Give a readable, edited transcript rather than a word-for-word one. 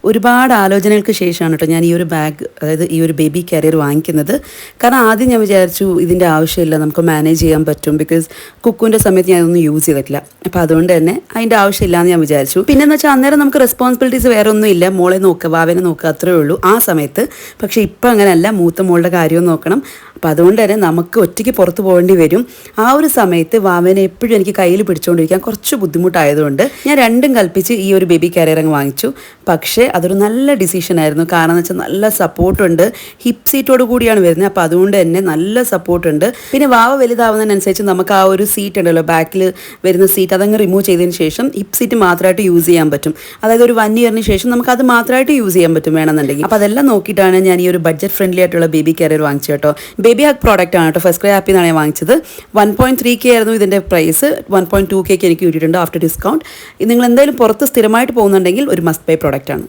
ഒരുപാട് ആലോചനകൾക്ക് ശേഷമാണ് കേട്ടോ ഞാൻ ഈ ഒരു ബാഗ്, അതായത് ഈ ഒരു ബേബി കാരിയർ വാങ്ങിക്കുന്നത്. കാരണം ആദ്യം ഞാൻ വിചാരിച്ചു ഇതിൻ്റെ ആവശ്യമില്ല, നമുക്ക് മാനേജ് ചെയ്യാൻ പറ്റും. ബിക്കോസ് കുക്കുവിൻ്റെ സമയത്ത് ഞാനൊന്നും യൂസ് ചെയ്തിട്ടില്ല. അപ്പോൾ അതുകൊണ്ട് തന്നെ അതിൻ്റെ ആവശ്യമില്ല എന്ന് ഞാൻ വിചാരിച്ചു. പിന്നെന്ന് വെച്ചാൽ അന്നേരം നമുക്ക് റെസ്പോൺസിബിലിറ്റീസ് വേറെ ഒന്നും ഇല്ല, മോളെ നോക്കുക, വാവനെ നോക്കുക, അത്രേ ഉള്ളൂ ആ സമയത്ത്. പക്ഷേ ഇപ്പം അങ്ങനെയല്ല, മൂത്ത മോളുടെ കാര്യവും നോക്കണം. അപ്പോൾ അതുകൊണ്ട് തന്നെ നമുക്ക് ഒറ്റയ്ക്ക് പുറത്ത് പോകേണ്ടി വരും. ആ ഒരു സമയത്ത് വാവനെ എപ്പോഴും എനിക്ക് കയ്യിൽ പിടിച്ചുകൊണ്ടിരിക്കാൻ കുറച്ച് ബുദ്ധിമുട്ടായതുകൊണ്ട് ഞാൻ രണ്ടും കൽപ്പിച്ച് ഈ ഒരു ബേബി കാരിയർ അങ്ങ് വാങ്ങിച്ചു. പക്ഷേ അതൊരു നല്ല ഡിസിഷൻ ആയിരുന്നു. കാരണം എന്ന് വെച്ചാൽ നല്ല സപ്പോർട്ടുണ്ട്, ഹിപ്പ് സീറ്റോട് കൂടിയാണ് വരുന്നത്. അപ്പോൾ അതുകൊണ്ട് തന്നെ നല്ല സപ്പോർട്ടുണ്ട്. പിന്നെ വാവ വലുതാവുന്നതിനനുസരിച്ച് നമുക്ക് ആ ഒരു സീറ്റ് ഉണ്ടല്ലോ, ബാക്കിൽ വരുന്ന സീറ്റ്, അതങ്ങ് റിമൂവ് ചെയ്തതിന് ശേഷം ഹിപ്പ് സീറ്റ് മാത്രമായിട്ട് യൂസ് ചെയ്യാൻ പറ്റും. അതായത് ഒരു 1 ഇയറിന് ശേഷം നമുക്ക് അത് മാത്രമായിട്ട് യൂസ് ചെയ്യാൻ പറ്റും വേണമെന്നുണ്ടെങ്കിൽ. അപ്പോൾ അതെല്ലാം നോക്കിയിട്ടാണ് ഞാൻ ഈ ഒരു ബഡ്ജറ്റ് ഫ്രണ്ട്ലി ആയിട്ടുള്ള ബേബി കാരിയർ വാങ്ങിച്ചു കേട്ടോ. ബേബി ഹഗ് പ്രോഡക്റ്റ് ആണ് കേട്ടോ, ഫസ്റ്റ് ക്രൈ ആപ്പിൽ നിന്നാണ് ഞാൻ വാങ്ങിച്ചത്. 1.3K ആയിരുന്നു ഇതിൻ്റെ പ്രൈസ്. 1.2K എനിക്ക് കിട്ടിയിട്ടുണ്ട് ആഫ്റ്റർ ഡിസ്കൗണ്ട്. നിങ്ങൾ എന്തായാലും പുറത്ത് സ്ഥിരമായിട്ട് പോകുന്നുണ്ടെങ്കിൽ ഒരു മസ്റ്റ് ബൈ പ്രോഡക്റ്റ് ആണ്.